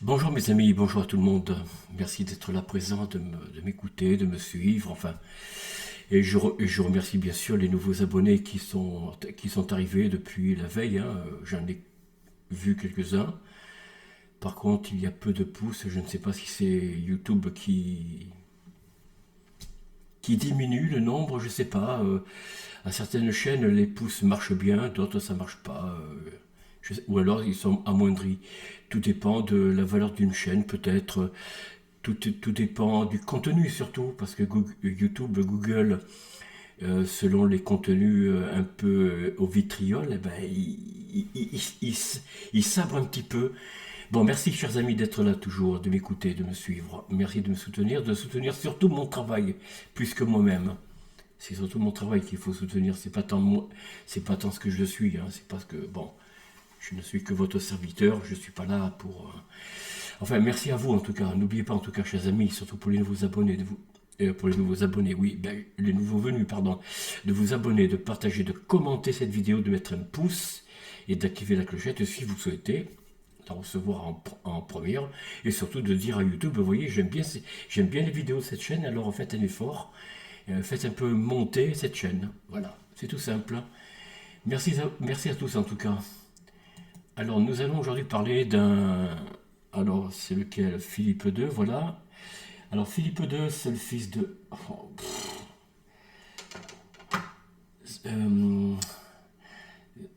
Bonjour mes amis, bonjour à tout le monde. Merci d'être là présent, de m'écouter, de me suivre, enfin. Et je remercie bien sûr les nouveaux abonnés qui sont arrivés depuis la veille, hein. J'en ai vu quelques-uns. Par contre, il y a peu de pouces. Je ne sais pas si c'est YouTube qui diminue le nombre, je sais pas. À certaines chaînes, les pouces marchent bien, d'autres ça marche pas. Ou alors ils sont amoindris. Tout dépend de la valeur d'une chaîne, peut-être. Tout dépend du contenu surtout, parce que YouTube, Google, selon les contenus un peu au vitriol, eh ben, il sabre un petit peu. Bon, merci chers amis d'être là toujours, de m'écouter, de me suivre. Merci de soutenir surtout mon travail, plus que moi-même. C'est surtout mon travail qu'il faut soutenir, c'est pas tant moi, c'est pas tant ce que je suis, hein. C'est parce que, bon, je ne suis que votre serviteur, je suis pas là pour... Enfin, merci à vous en tout cas. N'oubliez pas en tout cas, chers amis, surtout pour les nouveaux abonnés, pour les nouveaux abonnés, oui, ben, les nouveaux venus, pardon, de vous abonner, de partager, de commenter cette vidéo, de mettre un pouce et d'activer la clochette si vous souhaitez d'en recevoir en première, et surtout de dire à YouTube, vous voyez, j'aime bien les vidéos de cette chaîne, alors faites un effort, faites un peu monter cette chaîne. Voilà, c'est tout simple. Merci à tous en tout cas. Alors, nous allons aujourd'hui parler d'un... Alors, c'est lequel? Philippe II, voilà. Alors, Philippe II, c'est le fils de... Euh,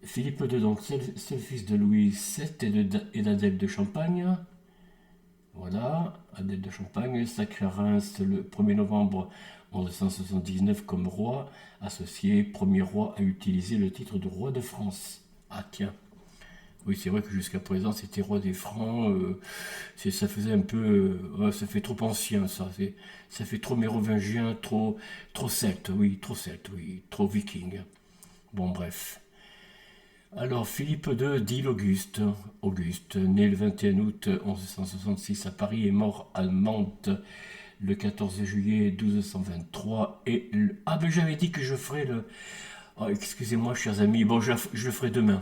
Philippe II, donc, c'est le fils de Louis VII et d'Adèle de Champagne. Voilà, Adèle de Champagne, sacré à Reims le 1er novembre 1179 comme roi, associé, premier roi à utiliser le titre de roi de France. Ah tiens, oui, c'est vrai que jusqu'à présent, c'était roi des Francs. Ça faisait un peu. Ouais, ça fait trop ancien, ça. Ça fait trop mérovingien, trop celte, oui, trop celte, oui, trop viking. Bon, bref. Alors, Philippe II, dit l'Auguste. Auguste, né le 21 août 1166 à Paris et mort à Mantes le 14 juillet 1223. Ah, ben j'avais dit que je ferais le. Oh, excusez-moi, chers amis. Bon, je le ferai demain.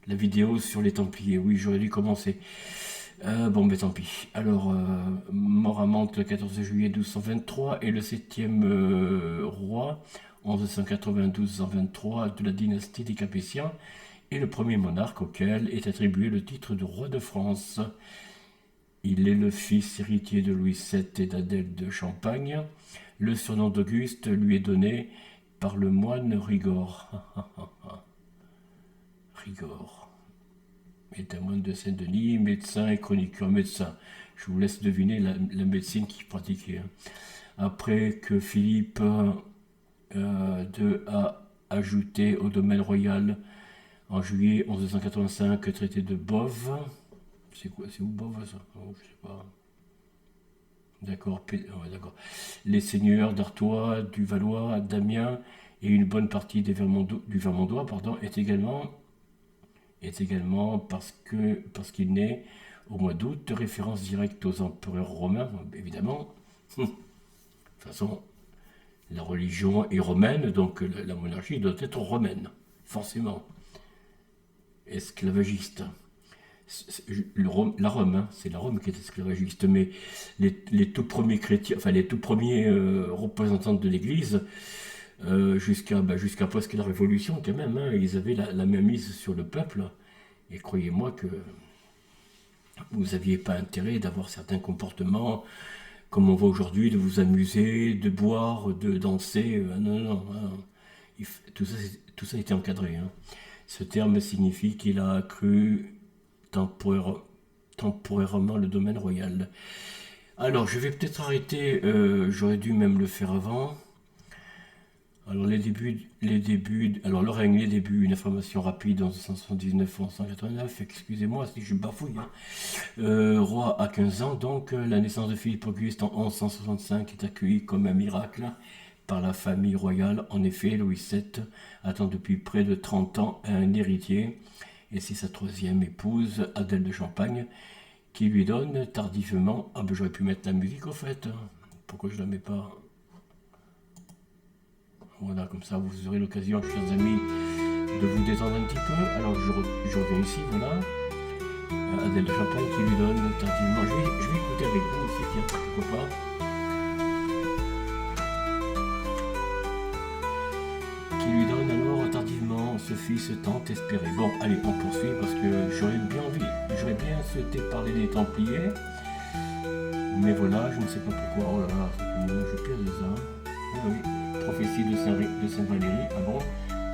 La vidéo sur les Templiers. Oui, j'aurais dû commencer. Bon, mais tant pis. Alors, mort à Mantes le 14 juillet 1223 et le septième roi 1192-123 de la dynastie des Capétiens et le premier monarque auquel est attribué le titre de roi de France. Il est le fils héritier de Louis VII et d'Adèle de Champagne. Le surnom d'Auguste lui est donné par le moine Rigord. Rigord est un moine de Saint-Denis, médecin et chroniqueur médecin. Je vous laisse deviner la médecine qu'il pratiquait. Après que Philippe II a ajouté au domaine royal en juillet 1185 traité de Bove. C'est quoi? C'est où Bove ça? Oh, je sais pas. D'accord, ouais, d'accord. Les seigneurs d'Artois, du Valois, d'Amiens et une bonne partie du Vermandois pardon, est également parce qu'il naît au mois d'août, de référence directe aux empereurs romains, évidemment. De toute façon, la religion est romaine, donc la monarchie doit être romaine, forcément. Esclavagiste. La Rome, hein, c'est la Rome qui est esclavagiste, mais les tout premiers chrétiens, enfin les tout premiers représentants de l'Église, jusqu'à presque la Révolution quand même, hein, ils avaient la main mise sur le peuple. Et croyez-moi que vous n'aviez pas intérêt d'avoir certains comportements comme on voit aujourd'hui, de vous amuser, de boire, de danser. Non, non, hein. Tout ça a été encadré, hein. Ce terme signifie qu'il a accru temporairement le domaine royal. Alors, je vais peut-être arrêter, j'aurais dû même le faire avant. Alors alors le règne, les débuts, une information rapide en 1179-1189, excusez-moi si je bafouille, hein. Roi à 15 ans, donc la naissance de Philippe Auguste en 1165 est accueillie comme un miracle par la famille royale. En effet, Louis VII attend depuis près de 30 ans un héritier, et c'est sa troisième épouse, Adèle de Champagne, qui lui donne tardivement... Ah ben j'aurais pu mettre la musique au fait, pourquoi je la mets pas? Voilà, comme ça vous aurez l'occasion, chers amis, de vous détendre un petit peu. Alors je reviens ici, voilà. Adèle de Champagne qui lui donne tardivement. Je vais écouter avec vous aussi, tiens, pourquoi pas. Qui lui donne alors tardivement ce fils tant espéré. Bon, allez, on poursuit parce que j'aurais bien souhaité parler des Templiers. Mais voilà, je ne sais pas pourquoi. Oh là là, je perds ça. Oui, prophétie de Saint Valéry. Ah bon?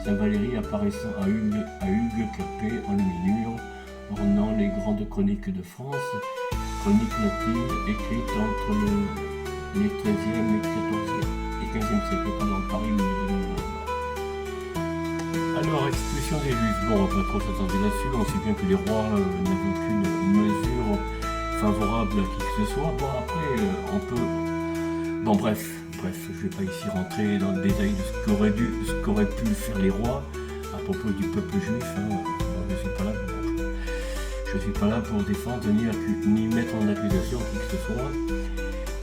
Saint Valéry apparaissant à Hugues Capet en luminure, ornant les grandes chroniques de France, chroniques latines écrites entre les 13e et 15e siècle, pendant Paris. Alors, expulsion des Juifs. Bon, on va pas trop s'attarder là-dessus, on sait bien que les rois n'avaient aucune mesure favorable à qui que ce soit. Bon, après, on peut... Bon, bref, je ne vais pas ici rentrer dans le détail de ce qu'auraient pu faire les rois à propos du peuple juif. Hein. Bon, je ne suis pas là pour défendre ni mettre en accusation qui que ce soit.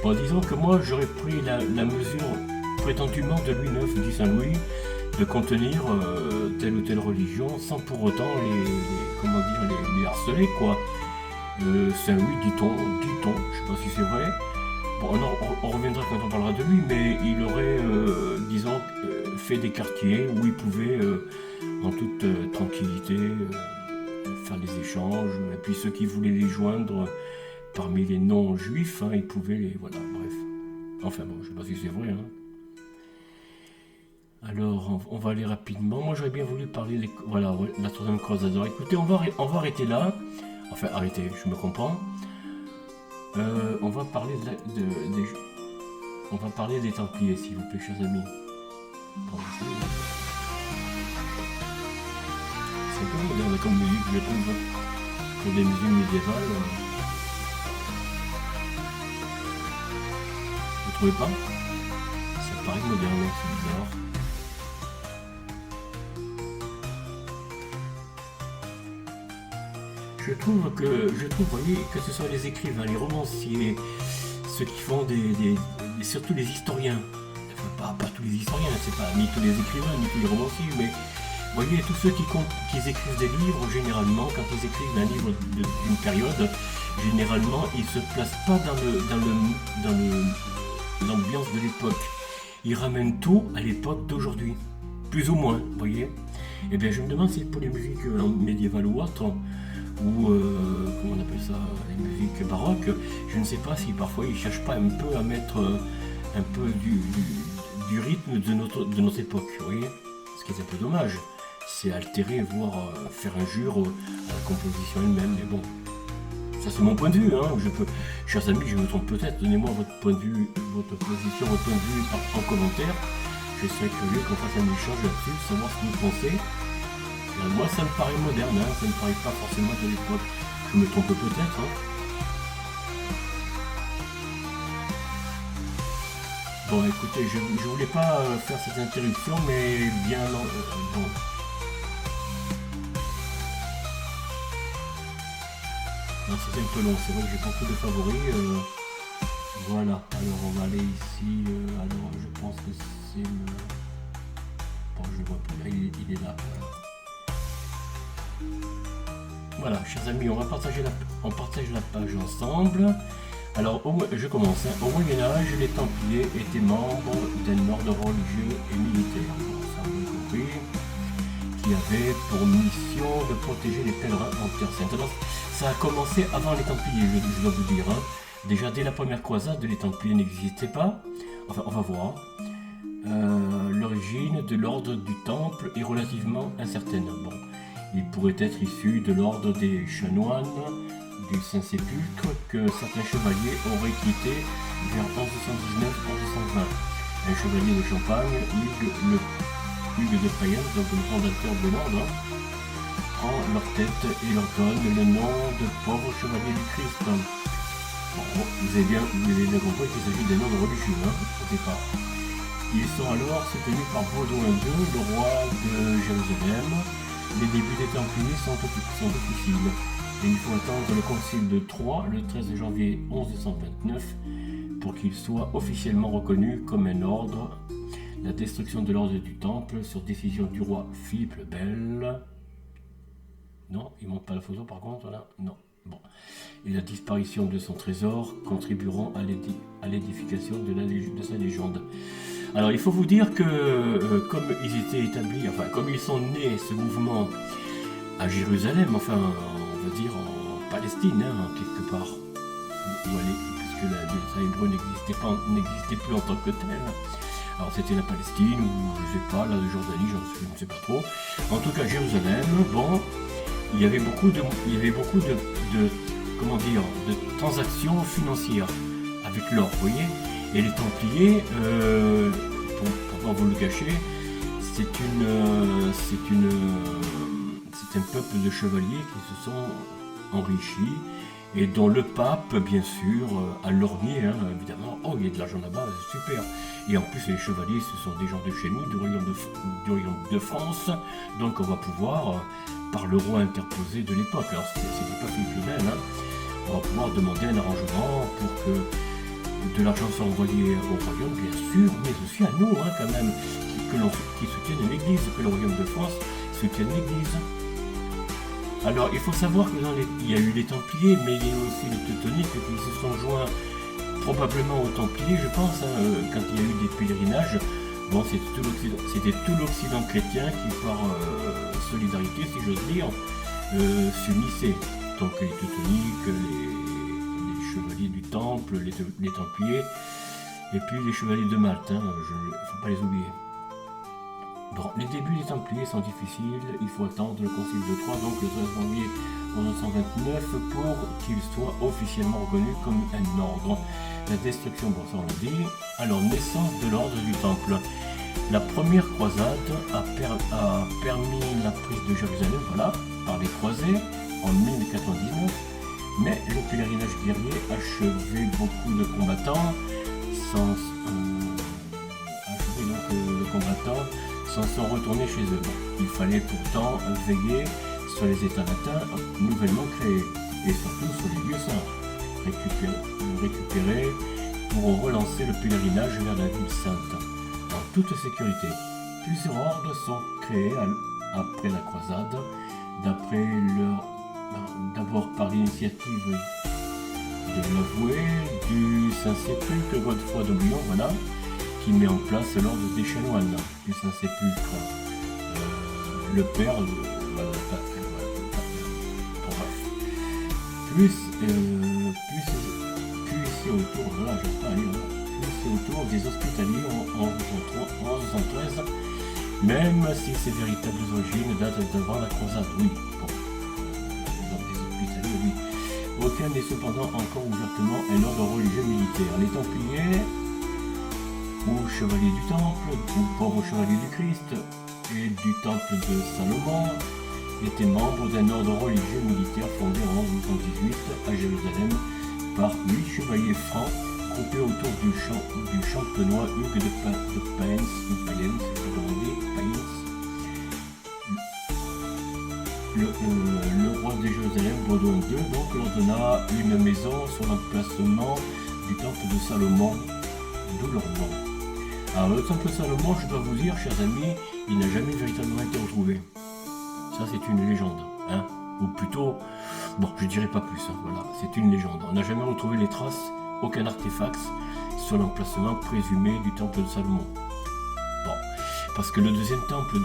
Bon, disons que moi, j'aurais pris la mesure prétendument de Louis IX, dit Saint-Louis, de contenir telle ou telle religion sans pour autant les harceler, quoi. Saint-Louis, dit-on, je ne sais pas si c'est vrai. Bon, on reviendra quand on parlera de lui, mais il aurait, disons, fait des quartiers où il pouvait, en toute tranquillité, faire des échanges. Et puis ceux qui voulaient les joindre parmi les non-juifs, hein, ils pouvaient les... Voilà, bref. Enfin bon, je ne sais pas si c'est vrai, hein. Alors, on va aller rapidement. Moi, j'aurais bien voulu parler voilà, la troisième croisade. Alors, écoutez, on va arrêter là. Enfin, arrêtez, je me comprends. On va parler on va parler des Templiers, s'il vous plaît, chers amis. Bon, c'est un peu moderne comme musique, je trouve, pour des musiques médiévales. Vous trouvez pas? Ça paraît moderne, c'est bizarre. Je trouve, vous voyez, que ce soit les écrivains, les romanciers, ceux qui font surtout les historiens, enfin, pas tous les historiens, c'est pas ni tous les écrivains, ni tous les romanciers, mais vous voyez, tous ceux qui écrivent des livres, généralement, quand ils écrivent un livre d'une période, généralement, ils ne se placent pas dans l'ambiance de l'époque. Ils ramènent tout à l'époque d'aujourd'hui, plus ou moins, vous voyez. Eh bien, je me demande si pour les musiques médiévales ou autres, ou comment on appelle ça, les musiques baroques, je ne sais pas si parfois ils ne cherchent pas un peu à mettre un peu du rythme de notre époque, vous voyez. Ce qui est un peu dommage, c'est altérer, voire faire injure à la composition elle-même, mais bon, ça c'est mon point de vue, hein. Chers amis, je me trompe peut-être, donnez-moi votre point de vue, votre position, votre point de vue en commentaire. Je serais curieux qu'on fasse un échange là-dessus, savoir ce que vous pensez. Moi, ça me paraît moderne, hein, ça ne me paraît pas forcément de l'époque. Je me trompe peut-être. Hein. Bon, écoutez, je ne voulais pas faire cette interruption, mais bien... bon. Non, c'était un peu long, c'est vrai que j'ai beaucoup de favoris. Voilà, alors on va aller ici. Alors, je pense que c'est le... Bon, je le vois plus là, il est là. Voilà, chers amis, on partage la page ensemble. Alors, je commence. Hein. Au Moyen-Âge, les Templiers étaient membres d'un ordre religieux et militaire, ça vous avez compris, qui avait pour mission de protéger les pèlerins en Terre Sainte. Alors, ça a commencé avant les Templiers, je dois vous dire. Hein. Déjà, dès la première croisade, les Templiers n'existaient pas. Enfin, on va voir. L'origine de l'ordre du Temple est relativement incertaine. Bon. Il pourrait être issu de l'ordre des chanoines du Saint-Sépulcre que certains chevaliers auraient quitté vers 1119-1120. Un chevalier de Champagne, Hugues de Payens, donc le fondateur de l'ordre, prend leur tête et leur donne le nom de pauvres chevaliers du Christ. Bon, vous avez bien compris qu'il s'agit d'un ordre religieux, hein, au départ. Ils sont alors soutenus par Baudouin II, le roi de Jérusalem. Les débuts des Templiers sont difficiles et il faut attendre le concile de Troyes le 13 janvier 1129 pour qu'il soit officiellement reconnu comme un ordre. La destruction de l'ordre du Temple sur décision du roi Philippe le Bel. Non, il ne montre pas la photo par contre là. Non, Bon. Et la disparition de son trésor contribueront à l'édification de sa légende. Alors il faut vous dire que comme ils étaient établis, enfin comme ils sont nés, ce mouvement à Jérusalem, enfin on va dire en Palestine, hein, quelque part, puisque les Hébreux n'existaient plus en tant que tels. Alors c'était la Palestine, ou je sais pas, la Jordanie, je ne sais pas trop. En tout cas Jérusalem, bon, il y avait beaucoup de comment dire, de transactions financières avec l'or, vous voyez. Et les Templiers, pour pas vous le cacher, c'est un peuple de chevaliers qui se sont enrichis et dont le pape, bien sûr, a lorgné, hein, évidemment. Oh, il y a de l'argent là-bas, c'est super. Et en plus, les chevaliers, ce sont des gens de chez nous, du royaume de France. Donc, on va pouvoir, par le roi interposé de l'époque, alors c'était pas Philippe le Bel, hein, on va pouvoir demander un arrangement pour que de l'argent soit envoyé au royaume, bien sûr, mais aussi à nous, hein, quand même, qui soutiennent l'Église, que le royaume de France soutienne l'Église. Alors, il faut savoir que il y a eu les Templiers, mais il y a eu aussi les Teutoniques qui se sont joints probablement aux Templiers, je pense, hein, quand il y a eu des pèlerinages. Bon, c'était tout l'Occident chrétien qui, par solidarité, si j'ose dire, s'unissait. Donc les Teutoniques, les chevaliers du Temple, les Templiers, et puis les chevaliers de Malte, hein, il ne faut pas les oublier. Bon, les débuts des Templiers sont difficiles, il faut attendre le Concile de Troyes, donc le 13 janvier 1929, pour qu'il soit officiellement reconnu comme un ordre. La destruction, bon ça on l'a dit. Alors, naissance de l'ordre du Temple. La première croisade a permis la prise de Jérusalem, voilà, par les croisés, en 1099, mais le pèlerinage guerrier achevait beaucoup de combattants s'en sont retournés chez eux. Il fallait pourtant veiller sur les États latins nouvellement créés, et surtout sur les lieux saints, récupérés pour relancer le pèlerinage vers la ville sainte, en toute sécurité. Plusieurs ordres sont créés après la croisade, d'abord par l'initiative de l'avoué du Saint-Sépulcre, Godefroy de Bouillon, voilà, qui met en place l'ordre des chanoines du Saint-Sépulcre. Le père, plus c'est autour des hospitaliers en 1113, même si ses véritables origines datent d'avant la croisade, oui. Bon. Des hospitaliers, oui. Aucun n'est cependant encore ouvertement un ordre religieux militaire. Les Templiers, ou Chevaliers du Temple, ou pauvres Chevaliers du Christ, et du Temple de Salomon, étaient membres d'un ordre religieux militaire fondé en 1218 à Jérusalem par 8 chevaliers francs groupés autour du champenois Hugues de Payens, le roi de Jérusalem, Baudouin II, donc ordonna une maison sur l'emplacement du temple de Salomon, d'où leur nom. Alors le temple de Salomon, je dois vous dire, chers amis, il n'a jamais véritablement été retrouvé. Ça c'est une légende, hein, ou plutôt, bon je dirais pas plus, hein, voilà, c'est une légende. On n'a jamais retrouvé les traces, aucun artefact sur l'emplacement présumé du temple de Salomon. Bon, parce que le deuxième temple,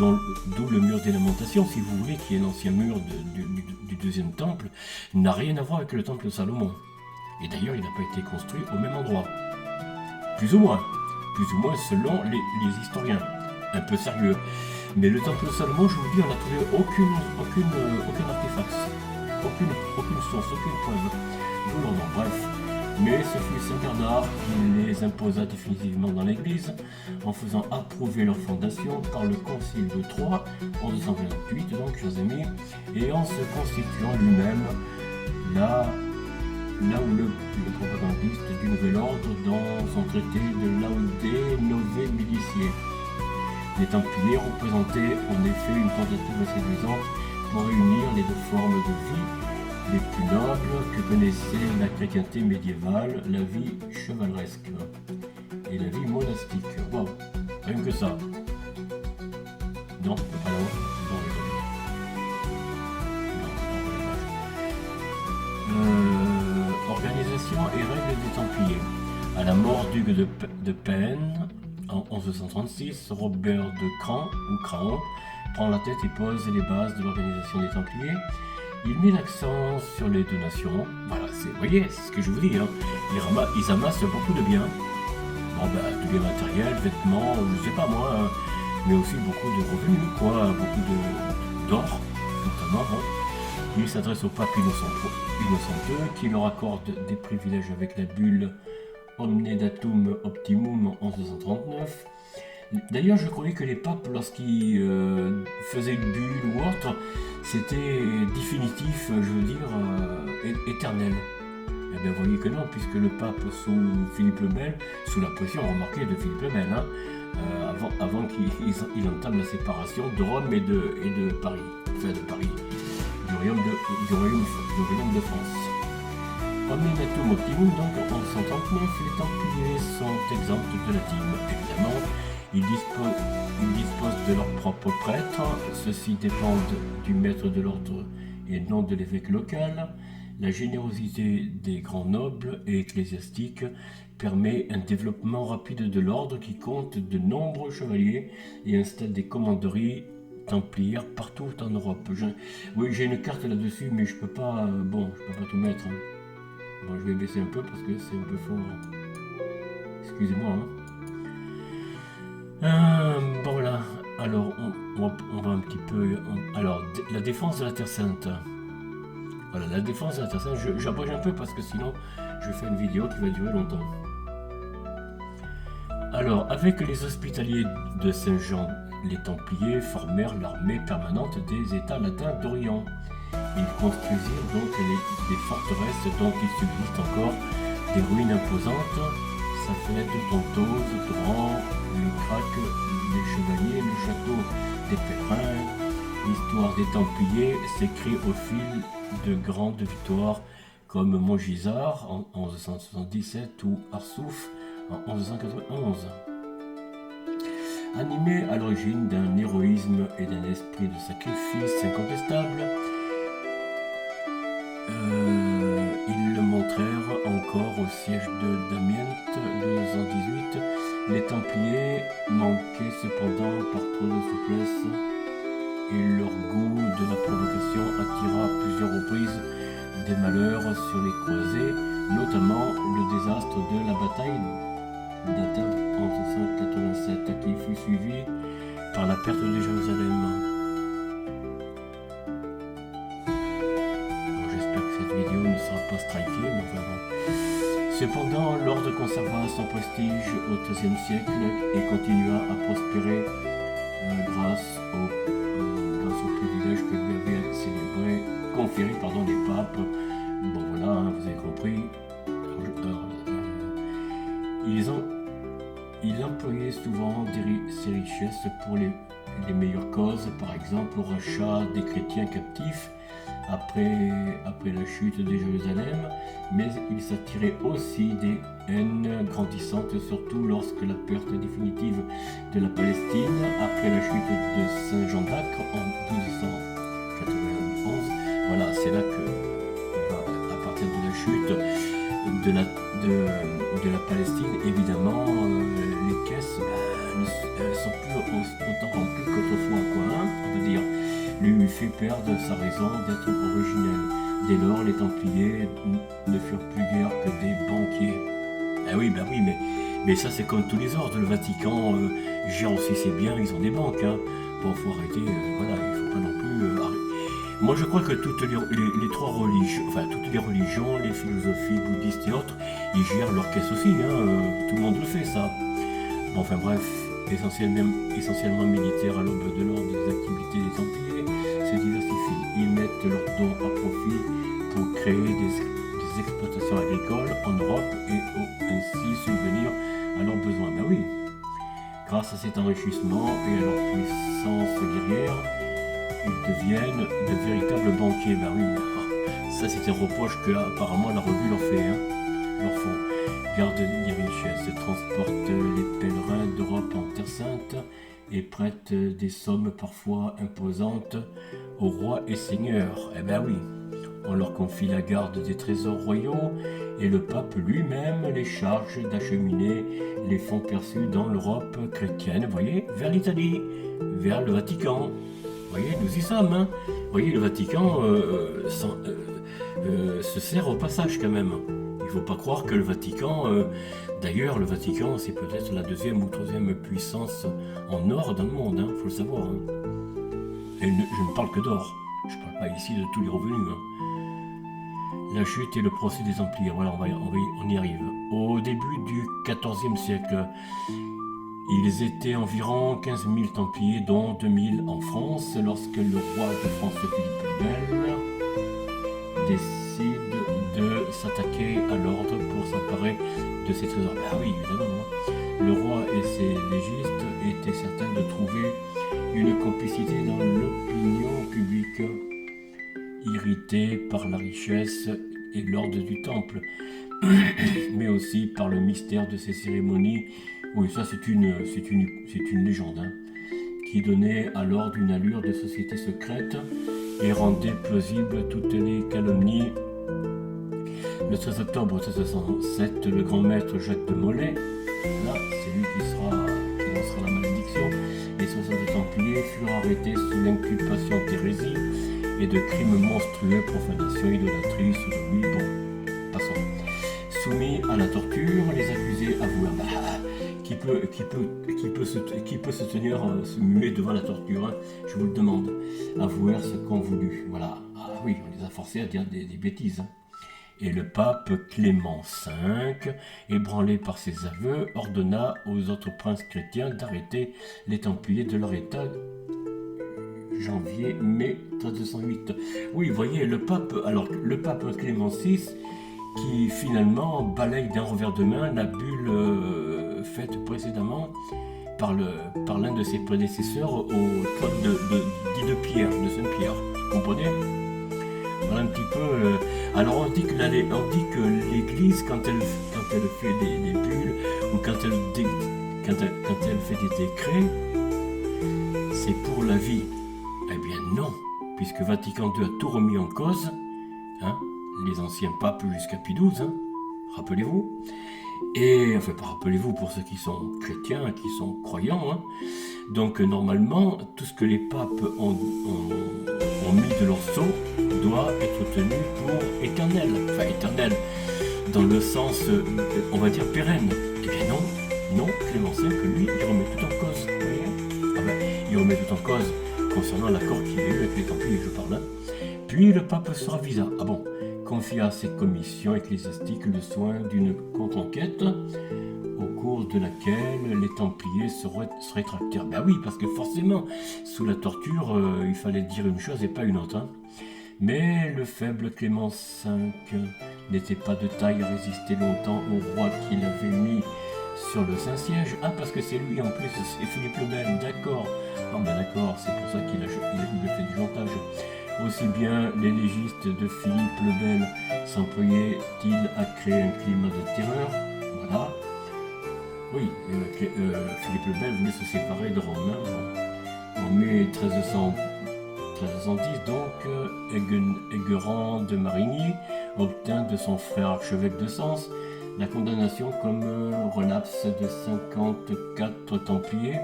d'où le mur des lamentations, si vous voulez, qui est l'ancien mur du deuxième temple, n'a rien à voir avec le temple de Salomon. Et d'ailleurs, il n'a pas été construit au même endroit. Plus ou moins selon les historiens, un peu sérieux. Mais le temple de Salomon, je vous dis, on n'a trouvé aucun artefact, aucune source, aucune preuve. D'où leur nom, bref. Mais ce fut Saint Bernard qui les imposa définitivement dans l'Église en faisant approuver leur fondation par le Concile de Troyes en 228, donc chers amis, et en se constituant lui-même là où le propagandiste du Nouvel Ordre dans son traité de Laude Nove Militiae. Les Templiers représentaient en effet une tentative séduisante pour réunir les deux formes de vie les plus nobles que connaissait la chrétienté médiévale, la vie chevaleresque et la vie monastique. Wow, rien que ça. Non, c'est pas là. et règles des Templiers. À la mort du duc de Penne, en 1136, Robert de Craon prend la tête et pose les bases de l'organisation des Templiers. Il met l'accent sur les donations. Voilà, vous voyez, c'est ce que je vous dis. Hein. Ils amassent beaucoup de biens. Bon, de biens matériels, vêtements, je sais pas moi, hein, mais aussi beaucoup de revenus, quoi, beaucoup d'or, notamment. Hein. Il s'adresse au pape Innocent II, qui leur accorde des privilèges avec la bulle Omne Datum Optimum en 1139. D'ailleurs, je croyais que les papes, lorsqu'ils faisaient une bulle ou autre, c'était définitif, je veux dire, éternel. Eh bien, vous voyez que non, puisque le pape sous Philippe le Bel, sous la pression remarquée de Philippe le Bel, hein, avant qu'il entame la séparation de Rome et de Paris, enfin de Paris, du royaume de France. Omne Datum Optimum, donc en 1139, les Templiers sont exempts de la dîme, évidemment. Ils disposent de leurs propres prêtres, ceux-ci dépendent du maître de l'ordre et non de l'évêque local. La générosité des grands nobles et ecclésiastiques permet un développement rapide de l'ordre qui compte de nombreux chevaliers et installe des commanderies templières partout en Europe. Oui, j'ai une carte là-dessus, mais je peux pas tout mettre. Hein. Bon, je vais baisser un peu parce que c'est un peu fort. Excusez-moi. Bon voilà, alors on va un petit peu... Alors, la défense de la Terre Sainte. Voilà, la défense de la Terre Sainte, j'abrège un peu parce que sinon je vais faire une vidéo qui va durer longtemps. Alors, avec les hospitaliers de Saint-Jean, les Templiers formèrent l'armée permanente des États latins d'Orient. Ils construisirent donc des forteresses dont il subsiste encore des ruines imposantes. Safed, Tontos, Torrent, le Crac, les Chevaliers, le Château des Pèlerins. L'histoire des Templiers s'écrit au fil de grandes victoires comme Montgisard en 1177 ou Arsouf en 1191. Animés à l'origine d'un héroïsme et d'un esprit de sacrifice incontestable, ils le montrèrent encore au siège de Damiens 1218. Les Templiers manquaient cependant par trop de souplesse et leur goût de la provocation attira à plusieurs reprises des malheurs sur les croisés, notamment le désastre de la bataille d'Athènes en 1187 qui fut suivie par la perte de Jérusalem. Cette vidéo ne sera pas strikée, mais enfin bon. Cependant, l'ordre conserva son prestige au XIIIe siècle et continua à prospérer grâce aux privilèges que lui avaient conférés les papes. Bon voilà, hein, vous avez compris. Ils employaient souvent ces richesses pour les meilleures causes, par exemple au rachat des chrétiens captifs, après la chute de Jérusalem, mais il s'attirait aussi des haines grandissantes, surtout lorsque la perte définitive de la Palestine, après la chute de Saint Jean d'Acre en 1291. Voilà, c'est là que, à partir de la chute de la Palestine, évidemment, les caisses ne sont plus autant remplies qu'autrefois, quoi, hein, on veut dire. Lui fait perdre sa raison d'être originel. Dès lors, les Templiers ne furent plus guère que des banquiers. Ah oui, mais ça c'est comme tous les ordres. Le Vatican gère aussi ses biens, ils ont des banques. Hein. Bon, faut arrêter, voilà, il faut pas non plus arrêter. Moi je crois que toutes les trois religions, enfin toutes les religions, les philosophies bouddhistes et autres, ils gèrent leur caisse aussi, hein, tout le monde le fait ça. Bon, enfin bref, essentiellement militaires à l'aube de l'ordre des activités des Templiers, se diversifient. Ils mettent leurs dons à profit pour créer des exploitations agricoles en Europe et ainsi subvenir à leurs besoins. Ben oui, grâce à cet enrichissement et à leur puissance guerrière, ils deviennent de véritables banquiers. Ben oui, ça c'est un reproche que apparemment la revue leur fait, hein, leur font. Gardent les richesses, transportent les pèlerins d'Europe en Terre Sainte et prêtent des sommes parfois imposantes aux rois et seigneurs. Eh ben oui, On leur confie la garde des trésors royaux et le pape lui-même les charge d'acheminer les fonds perçus dans l'Europe chrétienne, vous voyez, vers l'Italie, vers le Vatican. Vous voyez, nous y sommes. Hein. Vous voyez, le Vatican se sert au passage quand même. Il ne faut pas croire que le Vatican... D'ailleurs, le Vatican, c'est peut-être la deuxième ou troisième puissance en or dans le monde, il faut le savoir. Hein. Et je ne parle que d'or. Je ne parle pas ici de tous les revenus. Hein. La chute et le procès des Templiers, voilà, on y arrive. Au début du XIVe siècle, ils étaient environ 15 000 Templiers, dont 2 000 en France, lorsque le roi de France Philippe le Bel décide de s'attaquer à l'ordre pour s'emparer de ses trésors. Ah oui, évidemment. Le roi et ses légistes étaient certains de trouver une complicité dans l'opinion publique, irritée par la richesse et l'ordre du temple, mais aussi par le mystère de ces cérémonies. Oui, ça c'est une légende, hein, qui donnait à l'ordre une allure de société secrète et rendait plausibles toutes les calomnies. Le 13 octobre 1307, le grand maître Jacques de Molay, là c'est lui qui lancera la malédiction, les 60 Templiers furent arrêtés sous l'inculpation d'hérésie et de crimes monstrueux, profanation, idolâtrie, sodomie, bon, passons. Soumis à la torture, les accusés avouèrent. Qui peut se tenir, se muer devant la torture, hein, je vous le demande. Avouèrent ce qu'ont voulu. Voilà. Ah oui, on les a forcés à dire des bêtises. Hein. Et le pape Clément V, ébranlé par ses aveux, ordonna aux autres princes chrétiens d'arrêter les Templiers de leur état. Janvier-mai 1308. Oui, vous voyez, le pape Clément VI, qui finalement balaye d'un revers de main la bulle faite précédemment par l'un de ses prédécesseurs au code de Pierre, de Saint-Pierre. Vous comprenez? Voilà un petit peu. Alors on dit que l'Église, quand elle fait des bulles ou quand elle fait des décrets, c'est pour la vie. Eh bien non, puisque Vatican II a tout remis en cause, hein, les anciens papes jusqu'à Pie XII, hein, rappelez-vous. Et, enfin, pas rappelez-vous pour ceux qui sont chrétiens, qui sont croyants. Hein. Donc, normalement, tout ce que les papes ont mis de leur sceau doit être tenu pour éternel. Enfin, éternel, dans le sens, on va dire, pérenne. Eh bien non, Clément V, lui, il remet tout en cause. Vous voyez, ah ben, il remet tout en cause concernant l'accord qu'il y a eu avec les Templiers, je parle. Hein. Puis, le pape se ravisa. Ah bon, confia à ses commissions ecclésiastiques le soin d'une contre-enquête au cours de laquelle les Templiers se rétractèrent. Ben oui, parce que forcément, sous la torture, il fallait dire une chose et pas une autre. Hein. Mais le faible Clément V n'était pas de taille à résister longtemps au roi qui l'avait mis sur le Saint-Siège. Ah, parce que c'est lui en plus, c'est Philippe le Bel, d'accord. Ah ben d'accord, c'est pour ça qu'il a fait du chantage. Aussi bien les légistes de Philippe le Bel s'employaient-ils à créer un climat de terreur. Voilà. Oui, Philippe le Bel voulait se séparer de Rome. En mai 1310, donc, Enguerrand de Marigny obtint de son frère archevêque de Sens la condamnation comme relapse de 54 Templiers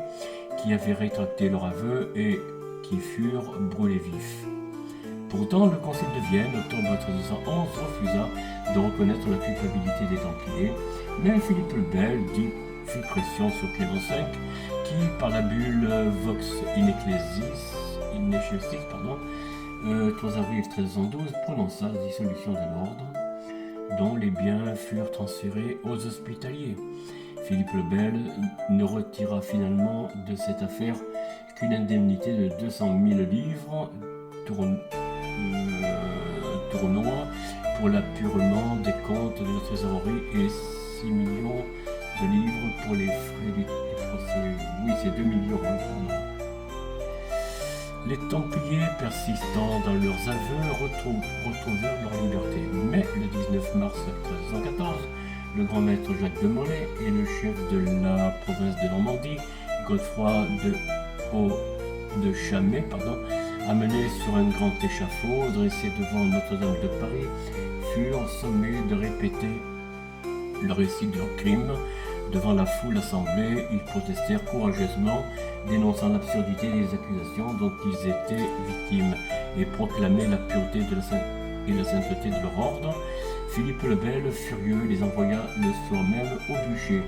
qui avaient rétracté leur aveu et qui furent brûlés vifs. Pourtant, le Concile de Vienne, octobre 1311, refusa de reconnaître la culpabilité des Templiers, mais Philippe le Bel fit pression sur Clément V, qui, par la bulle Vox in Ecclesiis, 3 avril 1312, prononça la dissolution de l'ordre, dont les biens furent transférés aux hospitaliers. Philippe le Bel ne retira finalement de cette affaire qu'une indemnité de 200 000 livres tournois pour l'apurement des comptes de la trésorerie et 6 millions de livres pour les frais du procès. Oui, c'est 2 millions. Hein, les Templiers, persistant dans leurs aveux, retrouvèrent leur liberté. Mais le 19 mars 1314, le grand maître Jacques de Molay et le chef de la province de Normandie, Godefroy de Chambet, amenés sur un grand échafaud dressé devant Notre-Dame de Paris, furent sommés de répéter le récit de leur crime. Devant la foule assemblée, ils protestèrent courageusement, dénonçant l'absurdité des accusations dont ils étaient victimes et proclamaient la pureté et la sainteté de leur ordre. Philippe le Bel, furieux, les envoya le soir même au bûcher.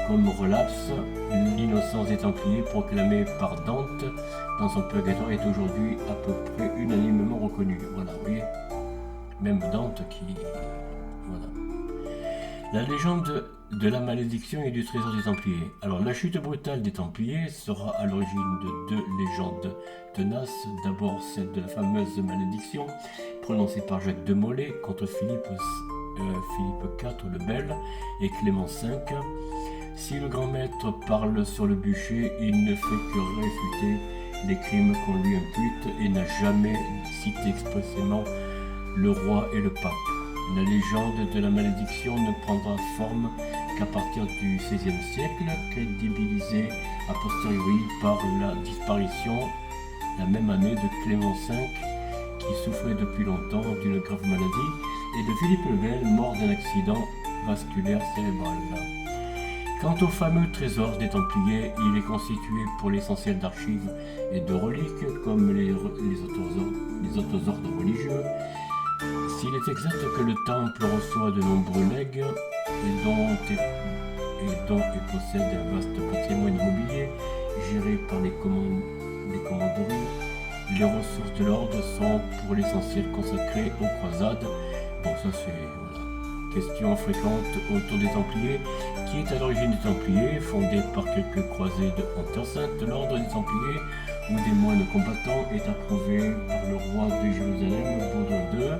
Comme relapse, l'innocence des Templiers, proclamée par Dante dans son purgatoire, est aujourd'hui à peu près unanimement reconnue. Voilà, vous voyez, même Dante qui... Voilà. La légende de la malédiction et du trésor des Templiers. Alors, la chute brutale des Templiers sera à l'origine de deux légendes tenaces. D'abord, celle de la fameuse malédiction prononcée par Jacques de Molay contre Philippe IV le Bel et Clément V. Si le grand maître parle sur le bûcher, il ne fait que réfuter les crimes qu'on lui impute et n'a jamais cité expressément le roi et le pape. La légende de la malédiction ne prendra forme qu'à partir du XVIe siècle, crédibilisée a posteriori par la disparition la même année de Clément V, qui souffrait depuis longtemps d'une grave maladie, et de Philippe le Bel, mort d'un accident vasculaire cérébral. Quant au fameux trésor des Templiers, il est constitué pour l'essentiel d'archives et de reliques, comme les autres ordres religieux. S'il est exact que le temple reçoit de nombreux legs et dont il possède un vaste patrimoine immobilier géré par les commanderies, les ressources de l'ordre sont pour l'essentiel consacrées aux croisades. Bon, ça c'est voilà. Question fréquente autour des Templiers. Qui est à l'origine des Templiers, fondé par quelques croisés en Terre Sainte, l'ordre des Templiers ou des moines combattants est approuvé par le roi de Jérusalem, Baudouin II,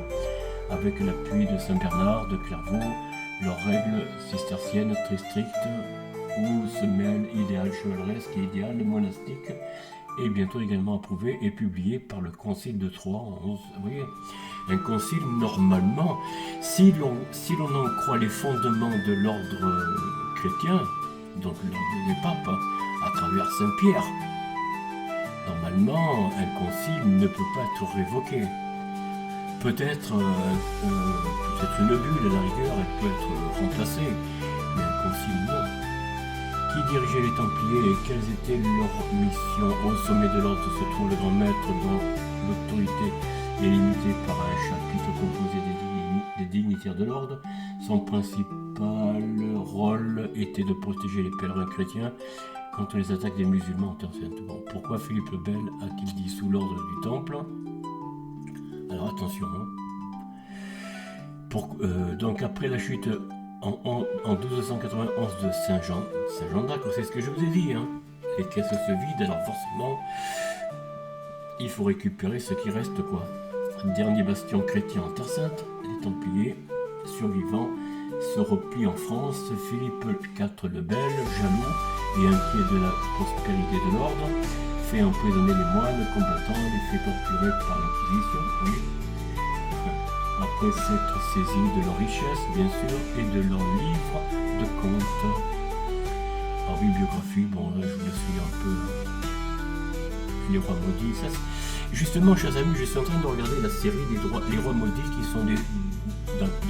avec l'appui de Saint Bernard de Clairvaux. Leurs règles cisterciennes très strictes, où se mêlent idéal chevaleresque et idéal monastique, est bientôt également approuvé et publié par le Concile de Troyes en 11. Vous voyez, un concile, normalement, si l'on en croit les fondements de l'ordre chrétien, donc l'ordre des papes, à travers Saint-Pierre, normalement, un concile ne peut pas être révoqué. Peut-être une bulle à la rigueur, elle peut être remplacée, mais un concile non. Qui dirigeait les Templiers et quelles étaient leurs missions? Au sommet de l'ordre se trouve le grand maître dont l'autorité est limitée par un chapitre composé des dignitaires de l'ordre. Son principal rôle était de protéger les pèlerins chrétiens contre les attaques des musulmans en Terre Sainte. Bon, pourquoi Philippe le Bel a-t-il dissous l'ordre du Temple? Alors attention, donc après la chute en 1291 de Saint-Jean d'Acre, c'est ce que je vous ai dit, les caisses se vident, alors forcément il faut récupérer ce qui reste, quoi. Dernier bastion chrétien en Terre Sainte, les Templiers survivants se replient en France. Philippe IV le Bel, jaloux et inquiet de la prospérité de l'ordre, fait emprisonner les moines combattants, les fait torturer par l'Inquisition, oui. Après s'être saisis de leurs richesses, bien sûr, et de leurs livres de comptes. En bibliographie, bon là je vous laisse lire un peu les rois maudits. Ça, justement, chers amis, je suis en train de regarder la série Les rois maudits qui sont de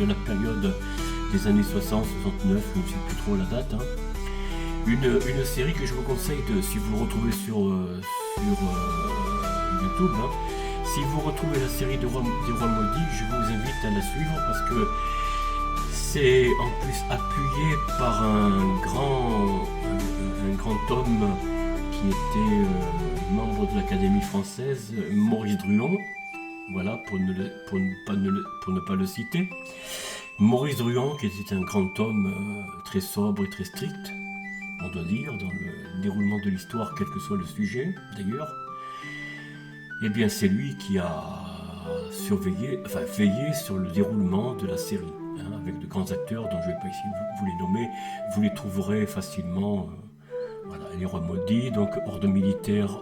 la période des années 60, 69, je ne sais plus trop la date. Une série que je vous conseille, si vous le retrouvez sur YouTube, si vous retrouvez la série des rois maudits, je vous invite à la suivre parce que c'est en plus appuyé par un grand homme qui était membre de l'Académie française, Maurice Druon, voilà, pour ne pas le citer. Maurice Druon, qui était un grand homme très sobre et très strict, on doit dire, dans le déroulement de l'histoire, quel que soit le sujet d'ailleurs. Eh bien, c'est lui qui a veillé sur le déroulement de la série, avec de grands acteurs dont je ne vais pas ici vous les nommer, vous les trouverez facilement. Voilà, les rois maudits, donc ordre militaire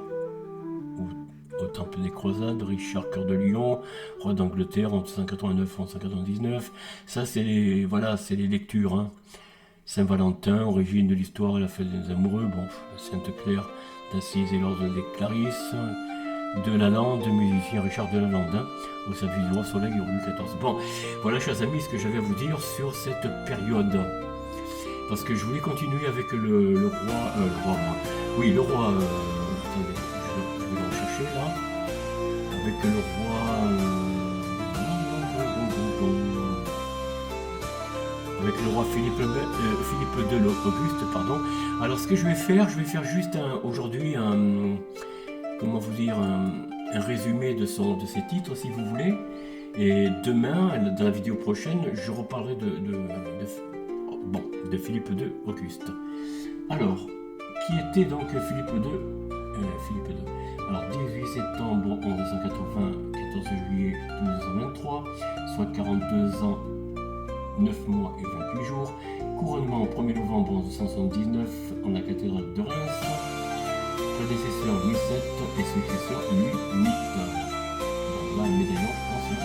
au temple des croisades, Richard Cœur de Lion, roi d'Angleterre en 1189-1199. Ça, c'est les lectures. Saint-Valentin, origine de l'histoire et la fête des amoureux. Bon, Sainte-Claire d'Assise et l'ordre des Clarisses. de Lalande, musicien Richard de Lalande, hein, au service du roi Soleil au Louis XIV. Bon, voilà chers amis ce que j'avais à vous dire sur cette période. Parce que je voulais continuer avec le roi, oui, le roi, attendez, je vais le rechercher là, avec le roi, Philippe II l'Auguste, pardon. Alors ce que je vais faire juste aujourd'hui comment vous dire, un résumé de ses titres si vous voulez. Et demain, dans la vidéo prochaine, je reparlerai de Philippe II Auguste. Alors, qui était donc Philippe II? Alors, 18 septembre 1180, 14 juillet 1223, soit 42 ans, 9 mois et 28 jours. Couronnement au 1er novembre 1179 en la cathédrale de Reims. Prédécesseur Louis VII et successeur Louis VIII. Là, un médaillon ancien.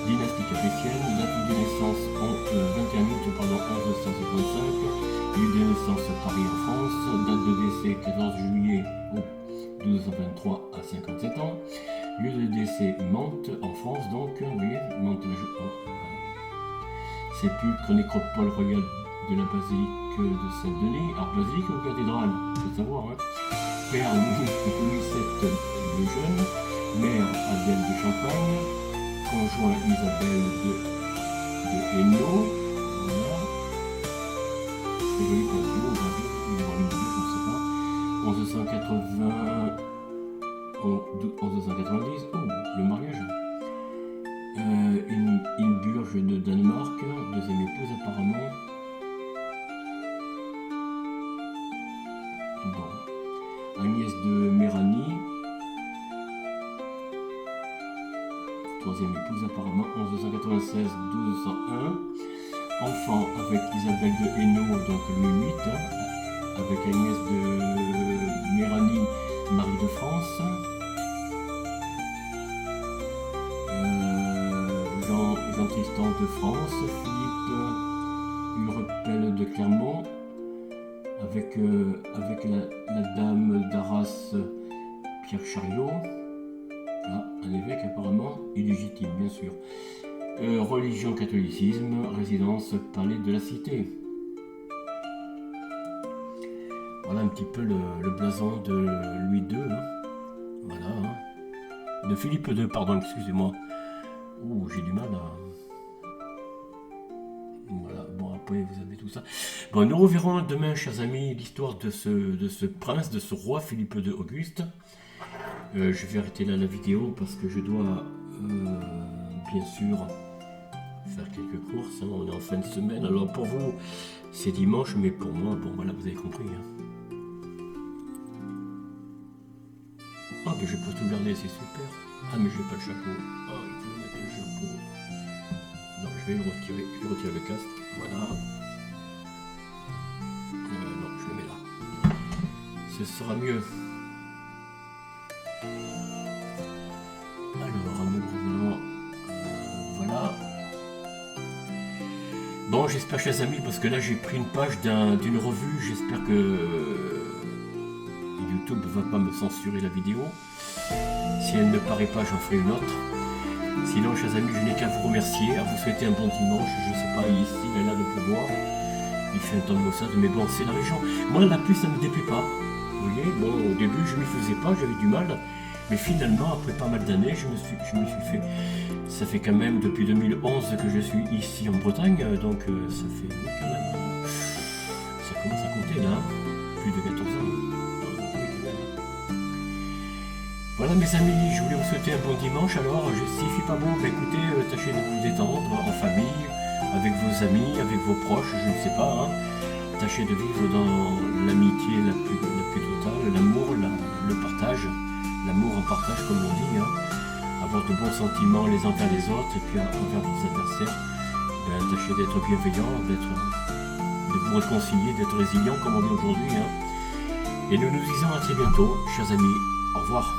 Dynastie capétienne, date de naissance 21 août 1155, lieu de naissance Paris en France, date de décès 14 juillet 1223 à 57 ans, lieu de décès Mantes en France, donc, vous voyez, Mantes, sépulcre, nécropole royale de la basilique de Saint-Denis, alors basilique ou cathédrale, il faut savoir, hein. Père Louis VII le Jeune, mère Adèle de Champagne, conjoint Isabelle de Hainaut, voilà. C'est joli pour vous, on va le dire, je ne sais pas. 1180, 1190, le mariage. Une burge de Danemark, deuxième épouse apparemment. Bon. Agnès de Méranie. Troisième épouse apparemment, 1196-1201. Enfant avec Isabelle de Hainaut, donc Louis VIII, avec Agnès de Méranie, Marie de France. Jean Tristan de France, Philippe Urepel de Clermont, avec la dame d'Arras, Pierre Chariot. Là, un évêque apparemment illégitime, bien sûr. Religion catholicisme, résidence palais de la Cité. Voilà un petit peu le blason de Louis II. Hein. Voilà. Hein. De Philippe II, pardon, excusez-moi. Ouh, j'ai du mal à... Voilà, bon après vous avez tout ça. Bon, nous reverrons demain, chers amis, l'histoire de ce prince, de ce roi Philippe II Auguste. Je vais arrêter là la vidéo parce que je dois bien sûr faire quelques courses. Hein. On est en fin de semaine. Alors pour vous, c'est dimanche, mais pour moi, bon voilà, vous avez compris. Hein. Ah, mais je peux tout garder, c'est super. Ah, mais j'ai pas le chapeau. Ah, il faut mettre le chapeau. Non, je vais le retirer. Je retire le casque. Voilà. Non, je le mets là. Ce sera mieux. Alors, nous revenons. Voilà. Bon, j'espère, chers amis, parce que là, j'ai pris une page d'une revue. J'espère que YouTube ne va pas me censurer la vidéo. Si elle ne paraît pas, j'en ferai une autre. Sinon, chers amis, je n'ai qu'à vous remercier, à vous souhaiter un bon dimanche. Je ne sais pas, ici, il a l'air de pleuvoir. Il fait un temps de maussade, mais bon, c'est la région. Moi, la pluie, ça ne me déplaît pas. Vous voyez, bon, au début, je ne m'y faisais pas, j'avais du mal. Mais finalement, après pas mal d'années, je me suis fait... Ça fait quand même depuis 2011 que je suis ici en Bretagne, donc ça fait quand même... Ça commence à compter, là. Plus de 14 ans. Voilà mes amis, je voulais vous souhaiter un bon dimanche. Alors, s'il ne fait pas beau, bah, écoutez, tâchez de vous détendre en famille, avec vos amis, avec vos proches, je ne sais pas. Hein. Tâchez de vivre dans l'amitié la plus totale, l'amour, le partage, l'amour en partage comme on dit. Hein. Avoir de bons sentiments les uns envers les autres et puis envers vos adversaires. Ben, tâchez d'être bienveillant, de vous réconcilier, d'être résilient comme on dit aujourd'hui. Hein. Et nous nous disons à très bientôt, chers amis. Au revoir.